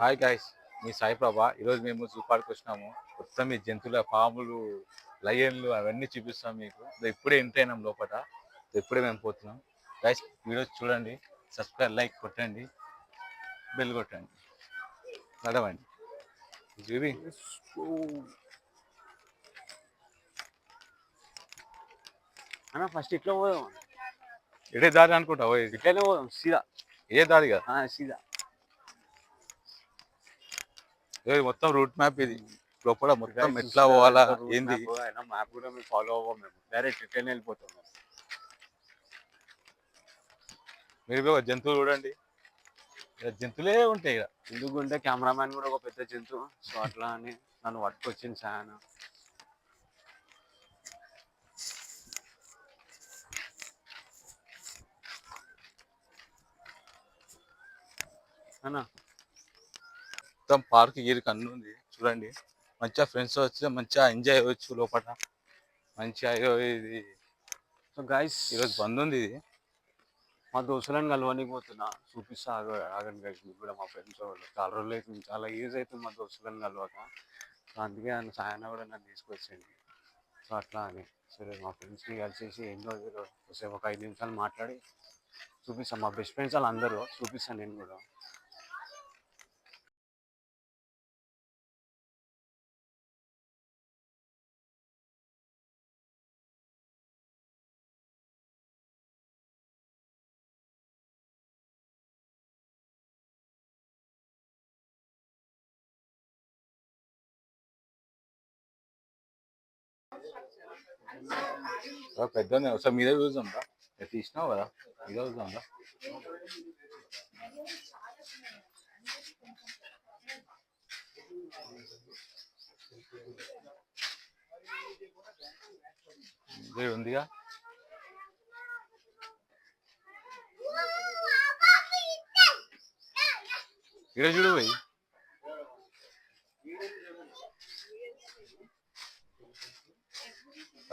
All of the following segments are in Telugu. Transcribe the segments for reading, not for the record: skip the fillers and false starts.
హాయ్ గైస్, మీ సాయి ప్రభా. ఈరోజు మేము జూ పార్క్ వచ్చినాము. మొత్తం ఈ జంతువుల పాములు, లయన్లు అవన్నీ చూపిస్తాం మీకు. ఇప్పుడే ఎంటర్ అయినాం లోపల. ఇప్పుడే మేము పోతున్నాం. గైస్, వీడియో చూడండి, సబ్స్క్రైబ్, లైక్ కొట్టండి, బెల్ కొట్టండి, నడవండి. చూపి అన్న ఫస్ట్ ఇట్లా పోదాం. ఇదే దారి అనుకుంటా పోయేది. ఇట్లనే పోదాం సీదా. ఏ దారి కదా, సీదా. మొత్తం రూట్ మ్యాప్ ఇది. లోపల మొత్తం Guys, ఎట్లా పోవాలా రూట్ ఏంది. మ్యాప్ అయినా మ్యాప్ కూడా మేము ఫాలో అవ్వం. మేము డైరెక్ట్ ఇట్లనే వెళ్ళిపోతాం. మీరు ఒక జంతువులు చూడండి, జంతువులే ఉంటాయి ఇక. ఎందుకుంటే కెమెరామ్యాన్ కూడా ఒక పెద్ద జంతువు, సో అట్లా అని నన్ను పట్టుకొచ్చింది సాయన. అన్న మొత్తం పార్క్ గీరికి అన్ని ఉంది చూడండి. మంచిగా ఫ్రెండ్స్ వచ్చి మంచిగా ఎంజాయ్ అవ్వచ్చు లోపల. మంచిగా ఇది సో గైస్, ఈరోజు బంద్ ఉంది ఇది. మా దోస్తులను కలవనికి పోతున్నా, చూపిస్తా ఆగండి గైస్. మీకు కూడా మా ఫ్రెండ్స్ వాళ్ళు చాలా రోజులు అవుతుంది, చాలా యూజ్ అవుతుంది మా దోస్తులను కలవక. సో అందుకే సాయన కూడా నన్ను తీసుకొచ్చింది. సో అట్లా అని సరే మా ఫ్రెండ్స్ని కలిసేసి ఏందో సేపు ఒక 5 నిమిషాలు మాట్లాడి చూపిస్తాను. మా బెస్ట్ ఫ్రెండ్స్ వాళ్ళు అందరూ చూపిస్తాను నేను కూడా. పెద్దనే ఒకసారి మీరే చూద్దాం రా. తీసినావు కదా, మీరే చూద్దాం రా. ఇది ఉందిగా. ఇక్కడ చూడు పోయి.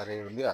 అరే ఉందిగా.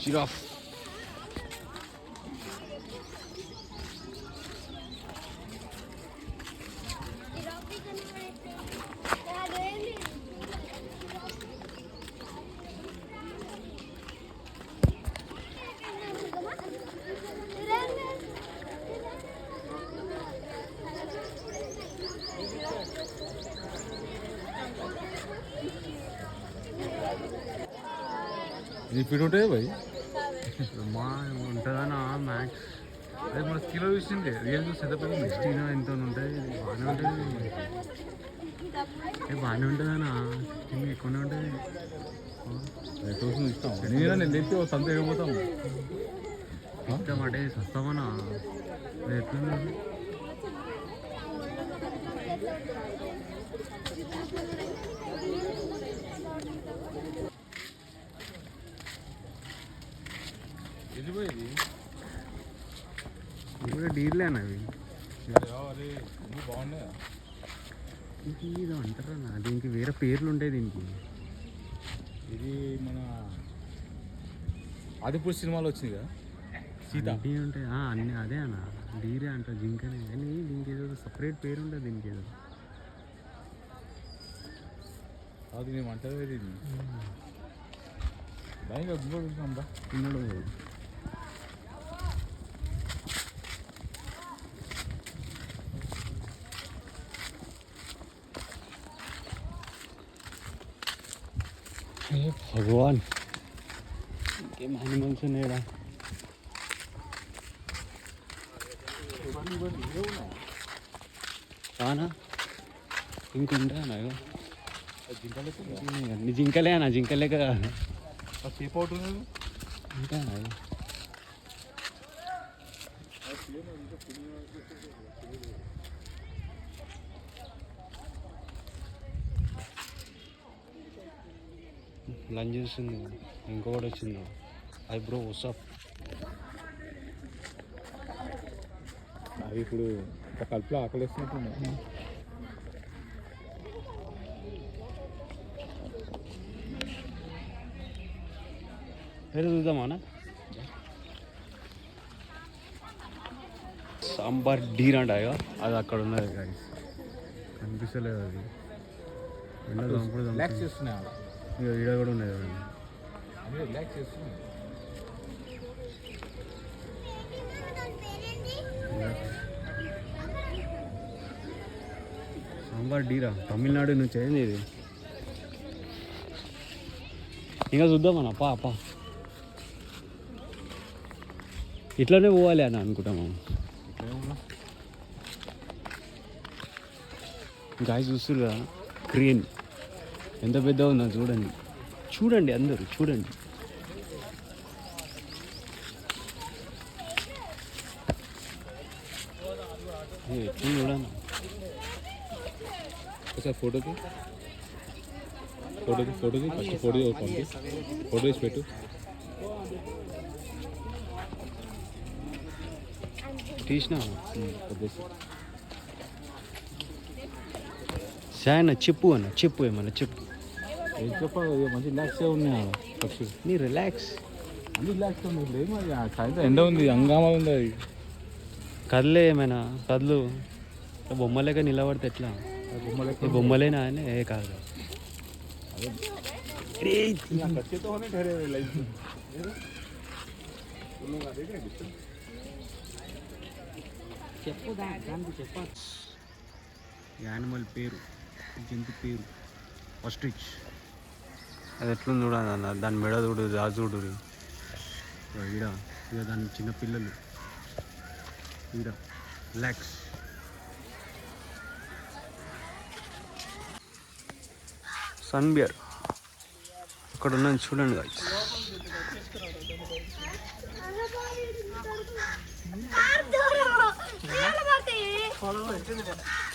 జిరాఫ్. ఎన్ని ఫీట్ ఉంటాయి భయ్? మా ఉంటుందన్నా మ్యాక్స్ అదే మన కిలో చూసింది రియల్ చూసి ఎంత పెద్ద 16 ఎంత ఉంటుంది. బాగానే ఉంటుంది, బాగానే ఉంటుందన్నా. కింద ఎక్కువనే ఉంటుంది. చూసి ఇస్తాం. నేను తెచ్చి సంత వెళ్ళిపోతాం. ఇష్టం అంటే సస్తామన్నా. ఎట్లా వెళ్ళిపోయేది ఇప్పుడు డీర్లేనా అవి? అరే ఇవి బాగున్నాయా? ఇది ఏదో అంటారా, దీనికి వేరే పేర్లు ఉంటాయి దీనికి. ఇది మన ఆదిపూర్ సినిమాలో వచ్చింది కదా, సీత. అన్నీ ఉంటాయి అన్నీ అదే అన్న, డీరే అంటారు, జింకనే. కానీ దీనికి ఏదో సపరేట్ పేరు ఉంటుంది దీనికి ఏదో. అది మేము అంటారు ఇది భయంగా గుండె చూసినాం బా. తిన్నాడు భగవాన్. ఇంకేం యానిమల్స్ ఉన్నాయా? రానా ఇంకుంటా అన్ని జింకలే అన్న, జింకలేక సేపు అవుతుంది ఇంకా లంచ్ చేస్తుంది. ఇంకొకటి వచ్చింది, ఐబ్రో వాట్సాప్. అవి ఇప్పుడు ఒక కలుపులో ఆకలిస్తున్నట్టు. వేరే చూద్దామా? సాంబార్ డీర్ అంట అది అక్కడ ఉన్నది గాయస్, కనిపిస్తలేదు అది. రిలాక్స్ చేస్తున్నాయి ఈడ కూడా ఉన్నది. అదే రిలాక్స్ చేస్తున్నాయి. సాంబార్ డీరా తమిళనాడు నుంచి అయింది ఇది. ఇంకా చూద్దామన్నా పా ఇట్లానే పోవాలి అని అనుకుంటాము. గాయ చూస్తారు కదా క్రేన్ ఎంత పెద్ద ఉందో చూడండి, చూడండి అందరూ చూడండి. ఎట్లా చూడండి ఒకసారి ఫోటోకి ఫస్ట్ ఫోటో పంపి, ఫోటో వేసి పెట్టు. తీసినా సాయన చెప్పు అన్న, చెప్పు ఏమన్నా చెప్పు. ఏం చెప్పాలి, మంచి రిలాక్స్గా ఉన్నాయి ఫస్ట్. నీ రిలాక్స్ అన్ని రిలాక్స్గా ఉంది. ఇప్పుడు ఏమో సాయంత్రం ఎండ ఉంది, హంగామా ఉంది. అది కదలే ఏమైనా కదలు, బొమ్మలేక నిలబడితే ఎట్లా? బొమ్మలేనా అని ఏ కాదు. యానిమల్ పేరు, జంతు పేరు ఆస్ట్రిచ్. అది ఎట్లుంది చూడాలి అన్న, దాని మెడ చూడు, రాజుడు ఈడ ఇక దాని చిన్న పిల్లలు ఈడ రిలాక్స్. సన్ బియర్ అక్కడ ఉన్నది చూడండి గాయ్స్.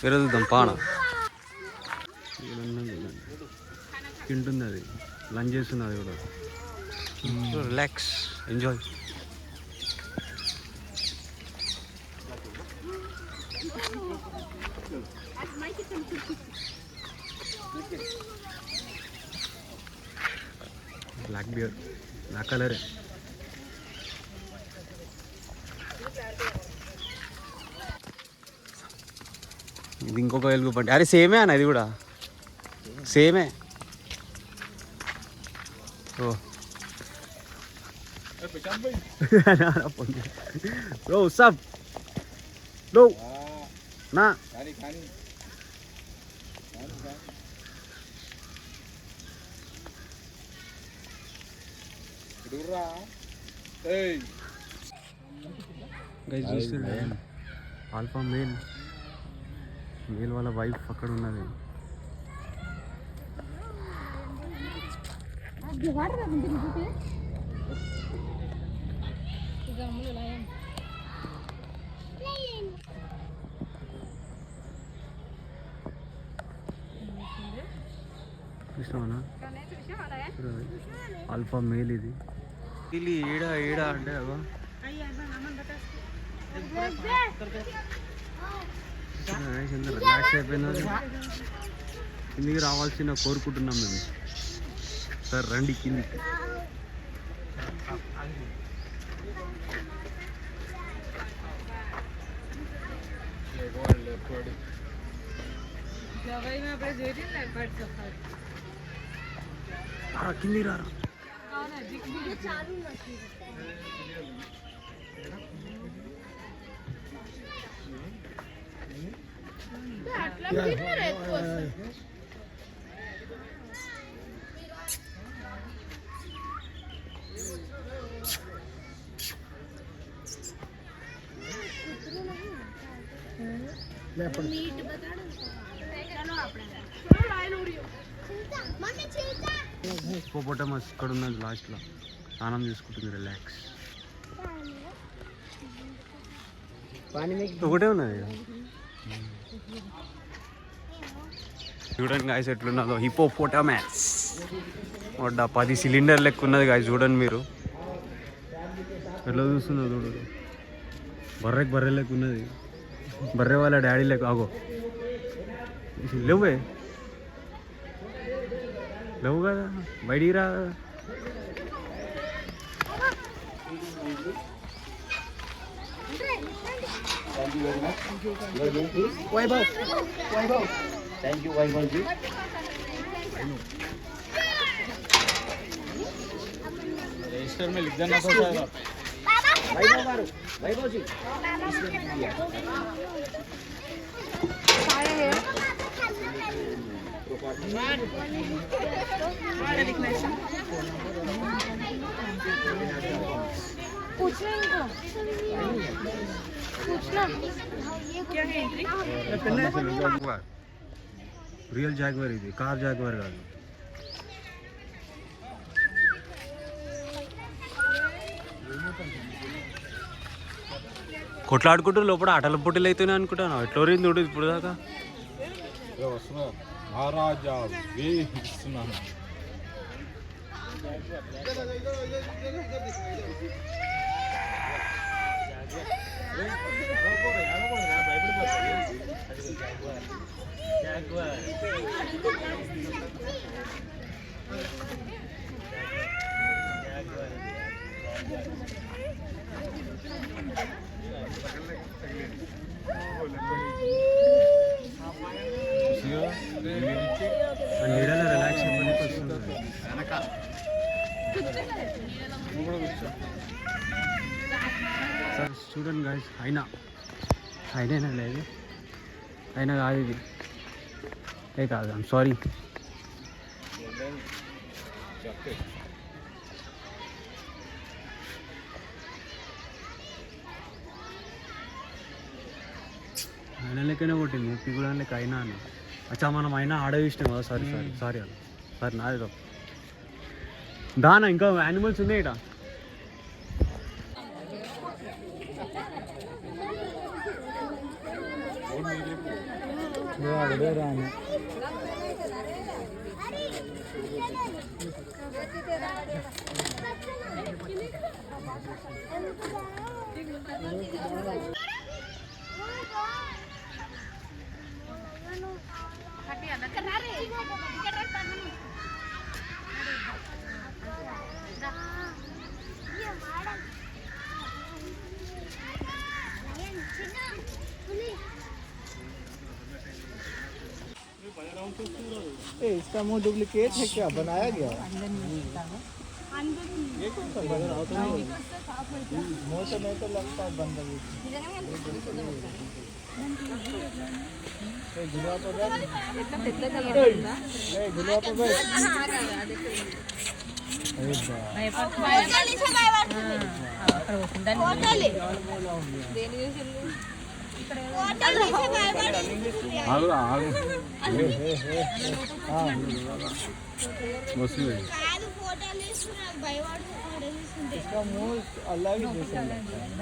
వేరే చూద్దాం పాన తింటుంది, అది లంచ్ చేస్తుంది, అది కూడా relax enjoy. Black beer, black కలరే. ఇది ఇంకొక ఎలుగు బండి. అరే సేమే అన్న ఇది కూడా, సేమే. ఓ బ్రో సబ్ బ్రో నా ఆల్ఫా మేల్, మేల్ వాళ్ళ వైఫ్ అక్కడ ఉన్నది. చూసినావా ఆల్ఫా మేల్ ఇది. ఇది ఏడా ఏడా అంటే అగో రిలాక్స్ అయిపోయింది. కిందికి రావాల్సిన కోరుకుంటున్నాం మేము. సార్ రండి కిందికి. కింది రారా. హిప్పోపోటమస్ ఇక్కడ ఉన్నది లాస్ట్లో, స్నానం చేసుకుంటుంది రిలాక్స్. ఒకటే ఉన్నది చూడండి గాయస్ ఎట్లున్నదో హిప్పోపోటమస్. 10 సిలిండర్ లెక్క ఉన్నది గాయస్, చూడండి మీరు ఎట్లా చూస్తున్నా. చూడు బర్రె లెక్క ఉన్నది. బర్రె వాళ్ళ డాడీ లెక్క. ఆగో లేవే, లేవు కదా బయటికి రా. Thank you, Vaibhav ji. Register में लिख देना तो जाएगा. Vaibhav ji. రియల్ జాగ్వార్ ఇది, కార్ జాగ్వార్ కాదు. కొట్లాడుకుంటూ లోపల ఆటల పోటీలు అవుతున్నాయి అనుకుంటాను. ఎట్లా రింది చూడు ఇప్పుడు దాకా. మహారాజా వేస్తున్నాను. నీడలో రిలాక్స్ అయిపోయి వస్తుంది. సార్ చూడండి గాయస్, అయినా లేదు, అయినా కాదు ఇది. ఏ కాదు, ఐమ్ సారీ. అయినా లెక్కనే కొట్టింది, ఎప్పి కూడా లెక్క అయినా అని. అచ్చా మనం అయినా ఆడ చూసినాం కదా. సారీ అలా సారీ నాది. దానా ఇంకా యానిమల్స్ ఉన్నాయి ఇక్కడ. इसका मुंह डुप्लीकेट है क्या बनाया गया है? ये कौन सा बंद मुंह से नहीं तो लगता है बंद अभी गुलाब पे बैठ गुलाब पे बैठ इसका मुंह अलग ही जैसा लगता है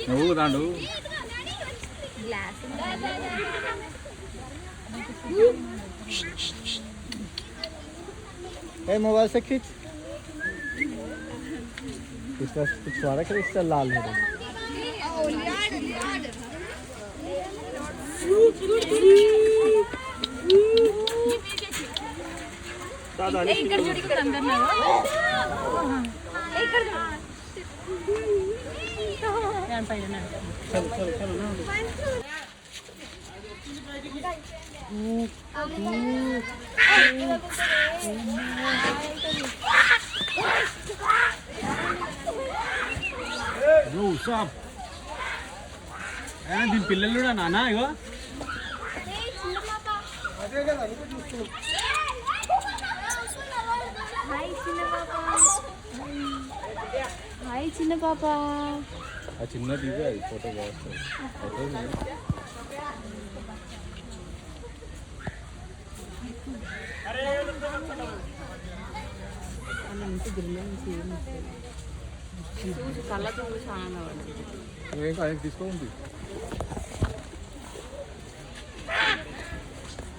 నువ్వు రాండు मोबाइल से खींच इसका पिछवाड़ा कर इसका लाल हो रहा దీని పిల్లలు కూడా నానా ఇగో హాయ్ చిన్న పాప ఆ చిన్న దిగు అది ఫోటో బాగుంటుంది కళ్ళతో చాలా తీసుకోండి